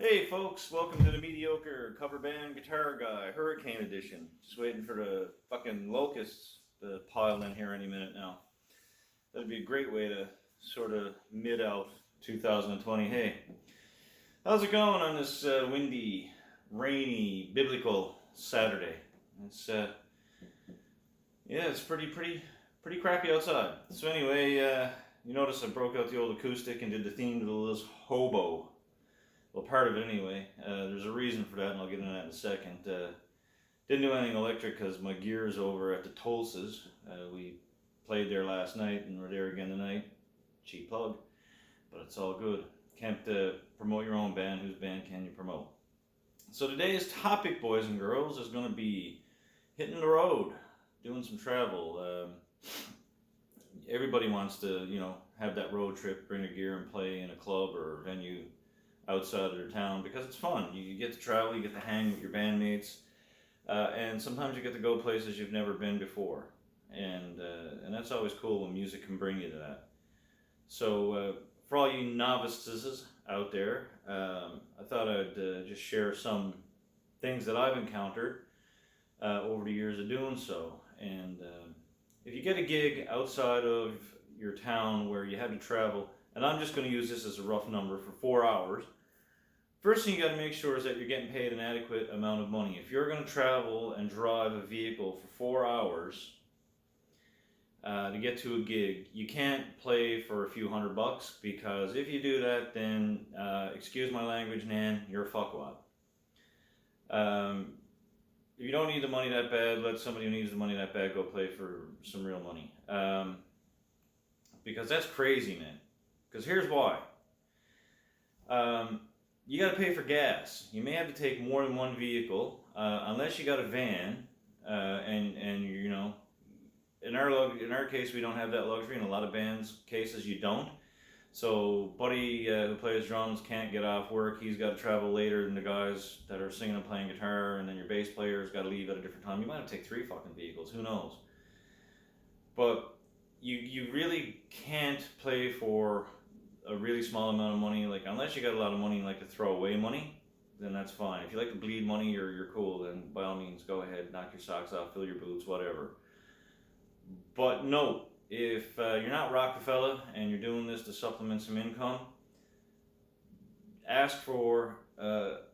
Hey folks, welcome to the Mediocre cover band guitar guy, Hurricane Edition. Just waiting for the fucking locusts to pile in here any minute now. That'd be a great way to sort of mid out 2020. Hey, how's it going on this windy, rainy, biblical Saturday? It's it's pretty crappy outside. So anyway, you notice I broke out the old acoustic and did the theme to the little hobo. Well, part of it anyway. There's a reason for that, and I'll get into that in a second. Didn't do anything electric because my gear's over at the Tulsas. We played there last night, and we're there again tonight. Cheap plug, but it's all good. Can't promote your own band. Whose band can you promote? So today's topic, boys and girls, is going to be hitting the road, doing some travel. Everybody wants to, have that road trip, bring their gear and play in a club or venue outside of their town because it's fun. You get to travel, you get to hang with your bandmates, and sometimes you get to go places you've never been before, and that's always cool when music can bring you to that. So for all you novices out there, I thought I'd just share some things that I've encountered over the years of doing so. And if you get a gig outside of your town where you had to travel, and I'm just going to use this as a rough number, for 4 hours, first thing you got to make sure is that you're getting paid an adequate amount of money. If you're going to travel and drive a vehicle for 4 hours to get to a gig, you can't play for a few $100, because if you do that, then excuse my language, Nan, you're a fuckwad. If you don't need the money that bad, let somebody who needs the money that bad go play for some real money. Because that's crazy, man. Because here's why. You got to pay for gas. You may have to take more than one vehicle, unless you got a van, and in our case we don't have that luxury. In a lot of bands' cases, you don't. So, buddy who plays drums can't get off work. He's got to travel later than the guys that are singing and playing guitar, and then your bass player's got to leave at a different time. You might have to take 3 fucking vehicles. Who knows? But you really can't play for a really small amount of money, like, unless you got a lot of money, like to throw away money, then that's fine. If you like to bleed money, you're cool, then by all means go ahead, knock your socks off, fill your boots, whatever. But no, if you're not Rockefeller and you're doing this to supplement some income, ask for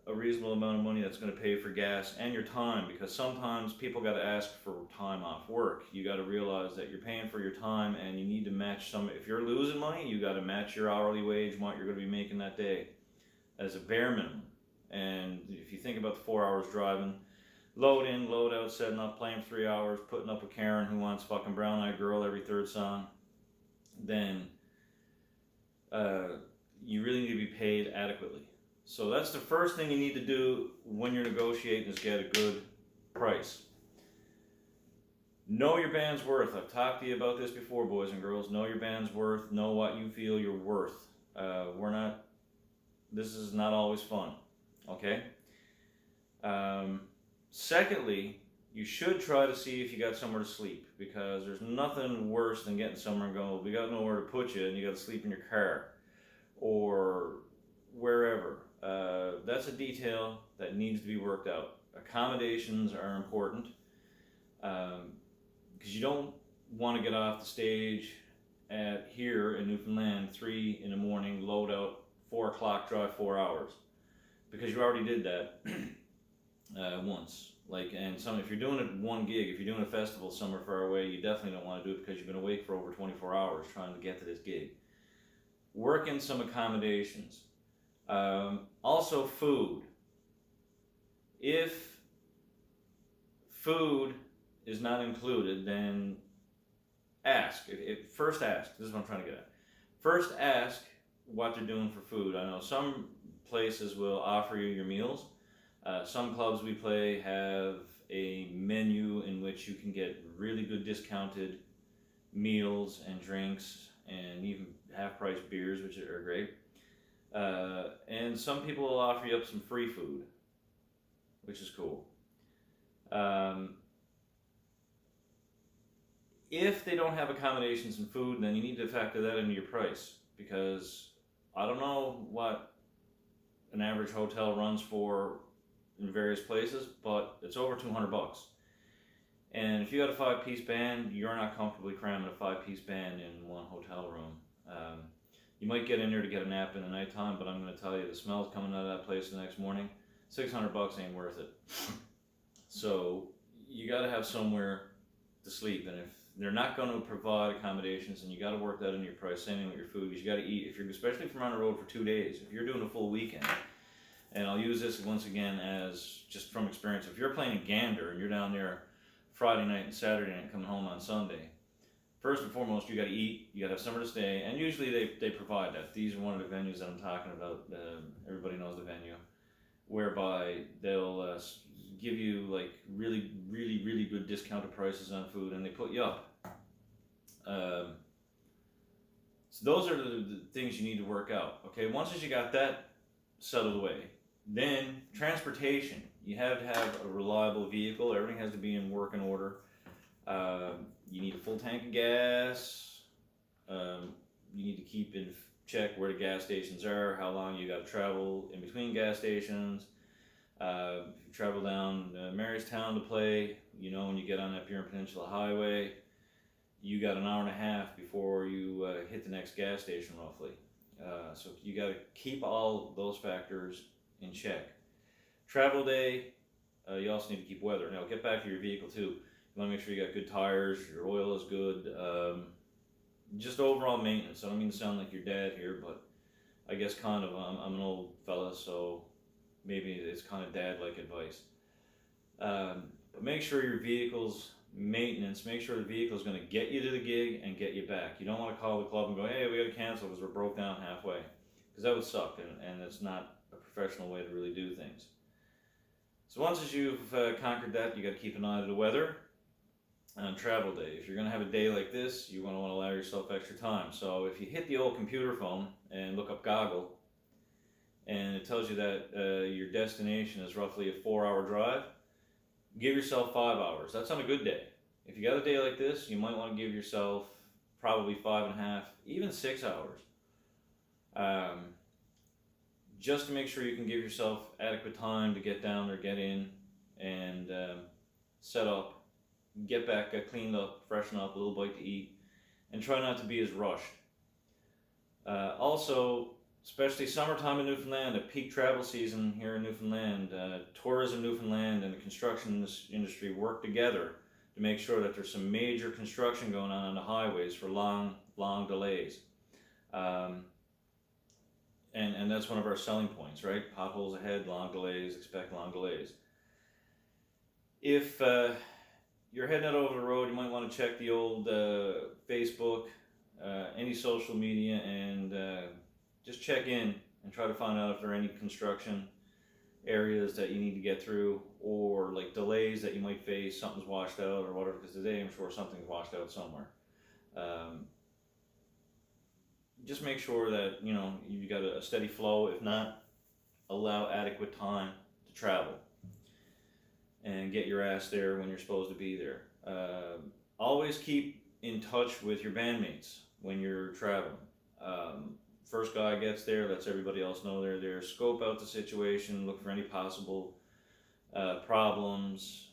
a reasonable amount of money that's going to pay for gas and your time, because sometimes people got to ask for time off work. You got to realize that you're paying for your time, and you need to match some. If you're losing money, you got to match your hourly wage, what you're going to be making that day, as a bare minimum. And if you think about the 4 hours driving, load in, load out, setting up, playing 3 hours, putting up with Karen who wants fucking Brown Eyed Girl every third song, then you really need to be paid adequately. So that's the first thing you need to do when you're negotiating, is get a good price. Know your band's worth. I've talked to you about this before, boys and girls. Know your band's worth. Know what you feel you're worth. This is not always fun, okay? Secondly, you should try to see if you got somewhere to sleep, because there's nothing worse than getting somewhere and going, we got nowhere to put you, and you got to sleep in your car or wherever. That's a detail that needs to be worked out. Accommodations are important, because you don't want to get off the stage at here in Newfoundland 3 in the morning, load out, 4 o'clock, drive 4 hours, because you already did that once. If you're doing it one gig, if you're doing a festival somewhere far away, you definitely don't want to do it because you've been awake for over 24 hours trying to get to this gig. Work in some accommodations. Also food. If food is not included, then ask. First ask. This is what I'm trying to get at. First ask what they're doing for food. I know some places will offer you your meals. Some clubs we play have a menu in which you can get really good discounted meals and drinks and even half-price beers, which are great. And some people will offer you up some free food, which is cool. If they don't have accommodations and food, then you need to factor that into your price, because I don't know what an average hotel runs for in various places, but it's over $200. And if you got a 5-piece band, you're not comfortably cramming a 5-piece band in one hotel room. You might get in there to get a nap in the nighttime, but I'm going to tell you, the smells coming out of that place the next morning, $600 ain't worth it. So you got to have somewhere to sleep, and if they're not going to provide accommodations, and you got to work that into your price. Same thing with your food, because you got to eat. If you're, especially if you're on the road for 2 days, if you're doing a full weekend, and I'll use this once again as just from experience. If you're playing a gander and you're down there Friday night and Saturday night, coming home on Sunday, first and foremost, you got to eat. You got to have somewhere to stay, and usually they provide that. These are one of the venues that I'm talking about. Everybody knows the venue, whereby they'll give you like really good discounted prices on food, and they put you up. So those are the things you need to work out. Okay, once you got that settled away, then transportation. You have to have a reliable vehicle. Everything has to be in working order. You need a full tank of gas. You need to keep in check where the gas stations are, how long you got to travel in between gas stations. If you travel down Marystown to play, you know, when you get on that Burin Peninsula Highway, you got an hour and a half before you hit the next gas station, roughly. So you got to keep all those factors in check. Travel day, you also need to keep weather. Now, get back to your vehicle too. You want to make sure you got good tires, your oil is good. Just overall maintenance. I don't mean to sound like your dad here, but I guess kind of. I'm an old fella, so maybe it's kind of dad-like advice. But make sure your vehicle's maintenance, make sure the vehicle is going to get you to the gig and get you back. You don't want to call the club and go, hey, we got to cancel because we're broke down halfway. Because that would suck, and it's not a professional way to really do things. So once as you've conquered that, you got to keep an eye to the weather. On travel day, if you're going to have a day like this, you want to allow yourself extra time. So if you hit the old computer phone and look up Goggle, and it tells you that your destination is roughly a 4-hour drive, give yourself 5 hours. That's on a good day. If you got a day like this, you might want to give yourself probably 5.5, even 6 hours. Just to make sure you can give yourself adequate time to get down there, get in, and set up, get back, get cleaned up, freshen up, a little bite to eat, and try not to be as rushed. Also, especially summertime in Newfoundland, a peak travel season here in Newfoundland, Tourism Newfoundland and the construction industry work together to make sure that there's some major construction going on the highways for long delays. And that's one of our selling points, right? Potholes ahead, long delays, expect long delays. If you're heading out over the road, you might want to check the old Facebook, any social media, and just check in and try to find out if there are any construction areas that you need to get through, or like delays that you might face, something's washed out or whatever, because today I'm sure something's washed out somewhere. Just make sure that, you know, you got a steady flow. If not, allow adequate time to travel and get your ass there when you're supposed to be there. Always keep in touch with your bandmates when you're traveling. First guy gets there, lets everybody else know they're there. Scope out the situation, look for any possible problems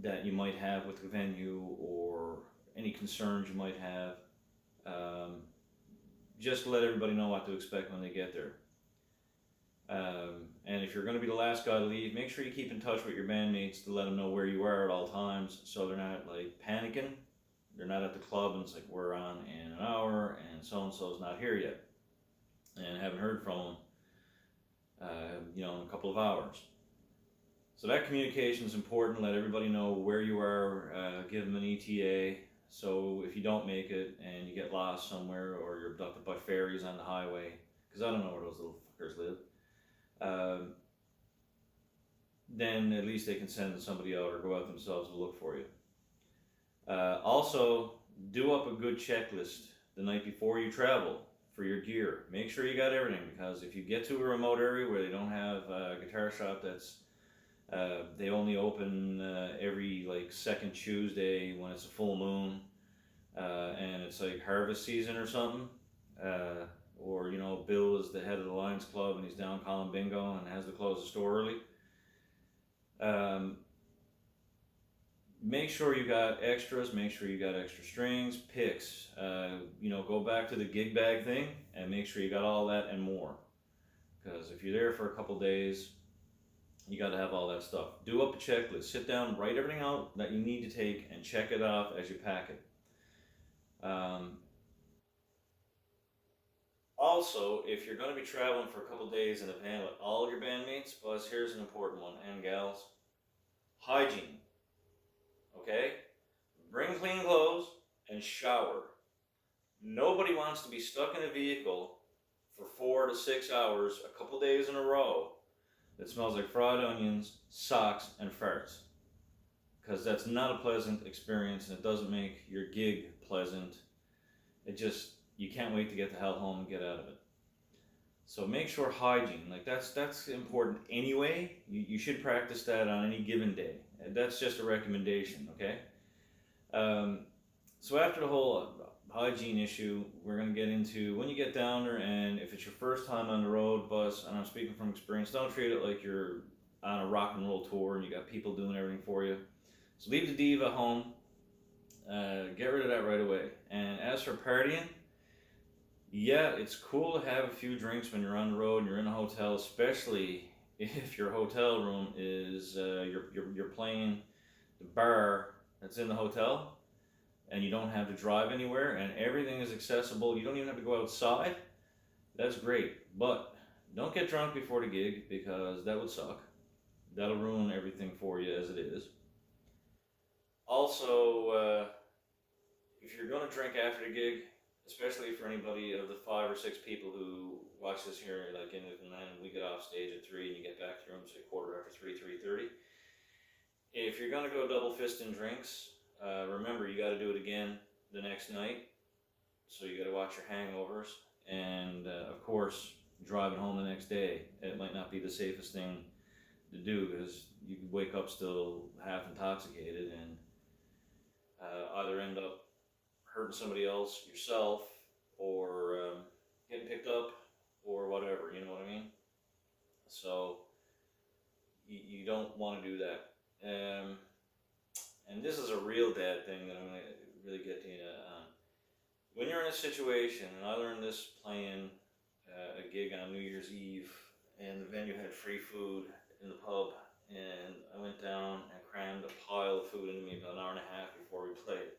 that you might have with the venue, or any concerns you might have. Just let everybody know what to expect when they get there. And if you're going to be the last guy to leave, make sure you keep in touch with your bandmates to let them know where you are at all times, so they're not like panicking. They're not at the club and it's like, we're on in an hour and so-and-so's not here yet, and haven't heard from them, in a couple of hours. So that communication is important. Let everybody know where you are. Give them an ETA. So if you don't make it and you get lost somewhere or you're abducted by fairies on the highway, because I don't know where those little fuckers live, then at least they can send somebody out or go out themselves to look for you. Also, do up a good checklist the night before you travel for your gear. Make sure you got everything, because if you get to a remote area where they don't have a guitar shop that's they only open every like second Tuesday when it's a full moon, and it's like harvest season or something, or you know Bill is the head of the Lions Club and he's down calling bingo and has to close the store early. Make sure you got extras, make sure you got extra strings, picks, go back to the gig bag thing and make sure you got all that and more. Because if you're there for a couple days, you got to have all that stuff. Do up a checklist, sit down, write everything out that you need to take and check it off as you pack it. Also, if you're going to be traveling for a couple days in a van with all your bandmates, Buzz, here's an important one, and gals, hygiene. Okay? Bring clean clothes and shower. Nobody wants to be stuck in a vehicle for 4 to 6 hours, a couple days in a row, that smells like fried onions, socks, and farts. Because that's not a pleasant experience and it doesn't make your gig pleasant. You can't wait to get the hell home and get out of it. So make sure hygiene, like that's important anyway. You should practice that on any given day. That's just a recommendation, okay? So after the whole hygiene issue, we're going to get into when you get down there, and if it's your first time on the road, Bus, and I'm speaking from experience, don't treat it like you're on a rock and roll tour and you got people doing everything for you. So leave the diva home, get rid of that right away. And as for partying, yeah, it's cool to have a few drinks when you're on the road and you're in a hotel, especially if your hotel room is you're playing the bar that's in the hotel, and you don't have to drive anywhere, and everything is accessible. You don't even have to go outside. That's great, but don't get drunk before the gig because that would suck. That'll ruin everything for you as it is. Also, if you're going to drink after the gig, especially for anybody of the 5 or 6 people who watch this here, like in and then we get off stage at 3 and you get back to your room, say 3:30. If you're going to go double fisting drinks, remember you got to do it again the next night. So you got to watch your hangovers, and of course, driving home the next day, it might not be the safest thing to do because you could wake up still half intoxicated and either end up hurting somebody else, yourself, or getting picked up, or whatever, you know what I mean? So, you don't want to do that. And this is a real dad thing that I'm going to really get to you on. When you're in a situation, and I learned this playing a gig on New Year's Eve, and the venue had free food in the pub, and I went down and crammed a pile of food into me about an hour and a half before we played.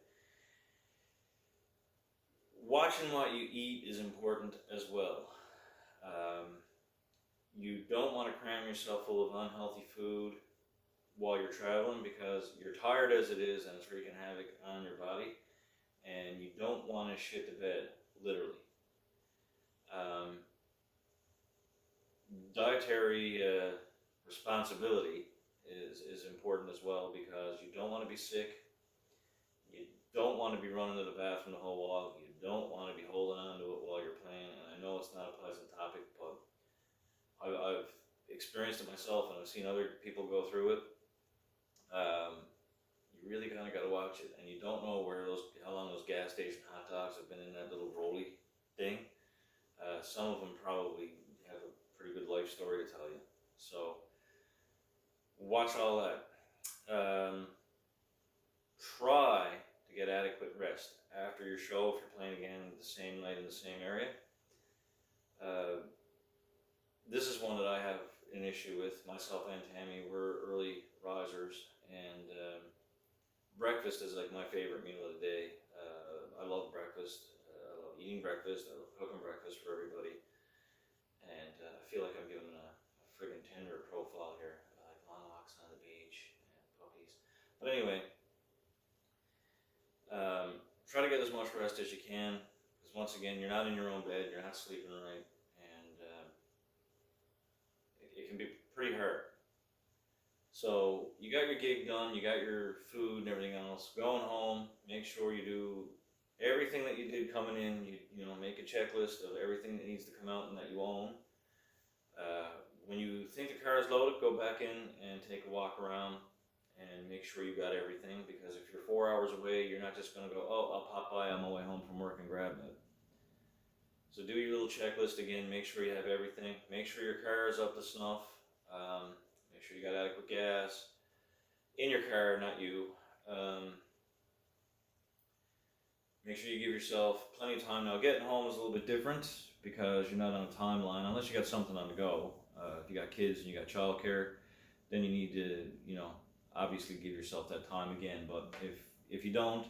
Watching what you eat is important as well. You don't want to cram yourself full of unhealthy food while you're traveling because you're tired as it is and it's wreaking havoc on your body, and you don't want to shit the bed, literally. Dietary responsibility is important as well because you don't want to be sick. You don't want to be running to the bathroom the whole while. You don't want to be holding on to it while you're playing. And I know it's not a pleasant topic, but I've experienced it myself and I've seen other people go through it. You really kind of got to watch it, and you don't know how long those gas station hot dogs have been in that little rolly thing. Some of them probably have a pretty good life story to tell you. So watch all that. Try to get adequate rest after your show if you're playing again the same night in the same area. This is one that I have an issue with. Myself and Tammy, we're early risers, and breakfast is like my favorite meal of the day. I love breakfast. I love eating breakfast. I love cooking breakfast for everybody. And I feel like I'm giving a friggin' Tinder profile here. Like long walks on the But anyway, try to get as much rest as you can, because once again, you're not in your own bed, you're not sleeping right, and it can be pretty hard. So you got your gig done, you got your food and everything else. Going home, make sure you do everything that you did coming in. You know, make a checklist of everything that needs to come out and that you own. When you think the car is loaded, go back in and take a walk around and make sure you got everything, because if you're 4 hours away, you're not just going to go, oh, I'll pop by on my way home from work and grab it. So do your little checklist again, make sure you have everything, make sure your car is up to snuff, make sure you got adequate gas in your car, not you. Make sure you give yourself plenty of time. Now, getting home is a little bit different because you're not on a timeline, unless you got something on the go. If you got kids and you got childcare, then you need to, obviously give yourself that time again. But if you don't,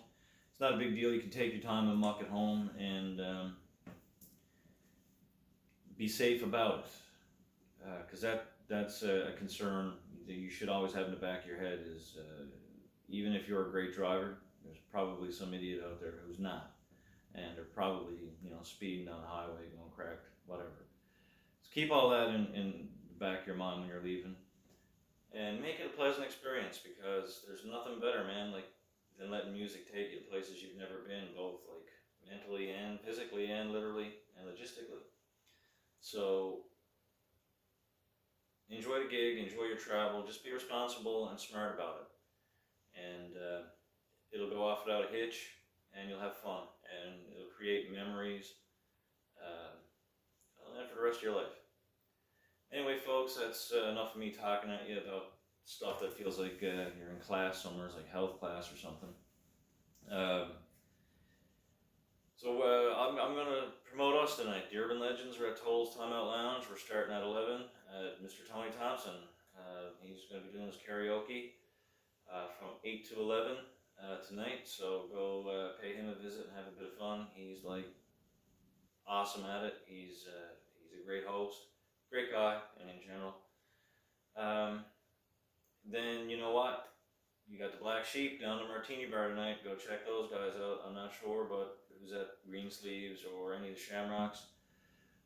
it's not a big deal. You can take your time and muck at home and be safe about it, because that's a concern that you should always have in the back of your head. Is even if you're a great driver, there's probably some idiot out there who's not, and they're probably speeding down the highway, going cracked, whatever. So keep all that in the back of your mind when you're leaving, and make it a pleasant experience, because there's nothing better, man, than letting music take you to places you've never been, both mentally and physically and literally and logistically. So enjoy the gig, enjoy your travel, just be responsible and smart about it, and it'll go off without a hitch, and you'll have fun, and it'll create memories, and for the rest of your life. Anyway, folks, that's enough of me talking at you about stuff that feels like you're in class somewhere, it's like health class or something. I'm going to promote us tonight. The Urban Legends are at Toll's Timeout Lounge. We're starting at 11 at Mr. Tony Thompson. He's going to be doing his karaoke from 8 to 11 tonight. So go pay him a visit and have a bit of fun. He's awesome at it. He's a great host, great guy, and in general. Then you know what? You got the Black Sheep down the Martini Bar tonight. Go check those guys out. I'm not sure, but who's at Greensleeves or any of the Shamrocks.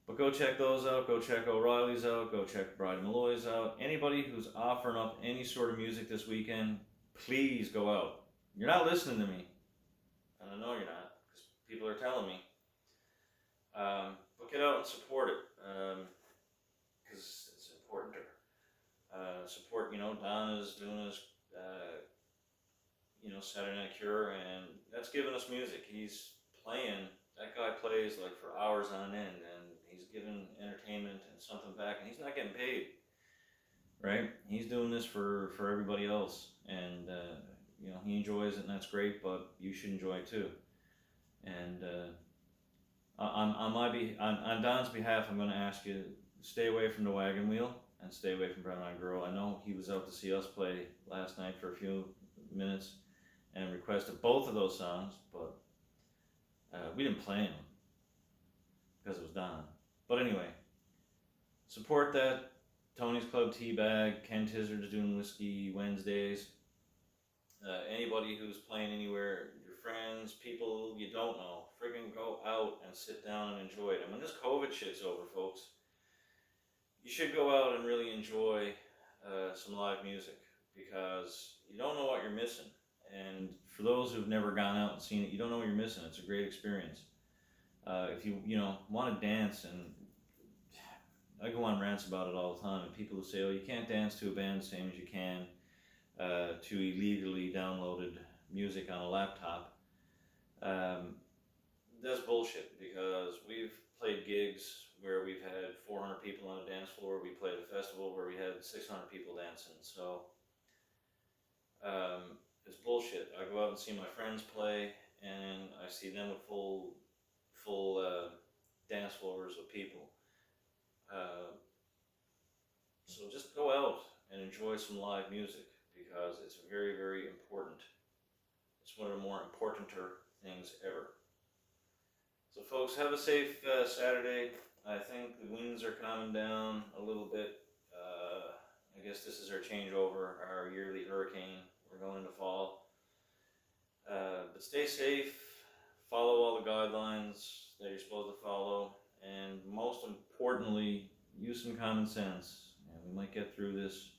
But go check those out. Go check O'Reilly's out. Go check Bride Malloy's out. Anybody who's offering up any sort of music this weekend, please go out. You're not listening to me. And I know you're not, because people are telling me. But get out and support it, because it's important to support, Don is doing his, Saturday Night Cure, and that's giving us music. He's playing, that guy plays for hours on end, and he's giving entertainment and something back, and he's not getting paid, right? He's doing this for everybody else, and, he enjoys it, and that's great, but you should enjoy it too. And on Don's behalf, I'm going to ask you to stay away from the Wagon Wheel and stay away from Brown Eyed Girl. I know he was out to see us play last night for a few minutes and requested both of those songs, but we didn't play them because it was Don. But anyway, support that. Tony's Club Teabag, Ken Tizzard's doing Whiskey Wednesdays. Anybody who's playing anywhere, your friends, people you don't know, friggin' go out and sit down and enjoy it. And when this COVID shit's over, folks, you should go out and really enjoy some live music, because you don't know what you're missing. And for those who've never gone out and seen it, you don't know what you're missing. It's a great experience. If you want to dance, and I go on rants about it all the time, and people who say, oh, you can't dance to a band the same as you can to illegally downloaded music on a laptop. That's bullshit, because we've played gigs where we've had 400 people on a dance floor. We played a festival where we had 600 people dancing. So it's bullshit. I go out and see my friends play, and I see them with full dance floors of people. So just go out and enjoy some live music, because it's very, very important. It's one of the more importanter things ever. So folks, have a safe Saturday. I think the winds are calming down a little bit. I guess this is our changeover, our yearly hurricane. We're We're going into fall. But stay safe, follow all the guidelines that you're supposed to follow, and most importantly, use some common sense. And we might get through this.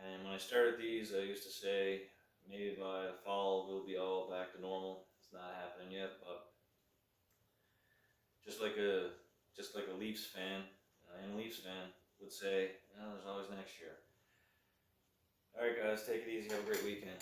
And when I started these, I used to say, maybe by the fall we'll be all back to normal. It's not happening yet, but just like a Leafs fan, and a Leafs fan would say, there's always next year. Alright guys, take it easy, have a great weekend.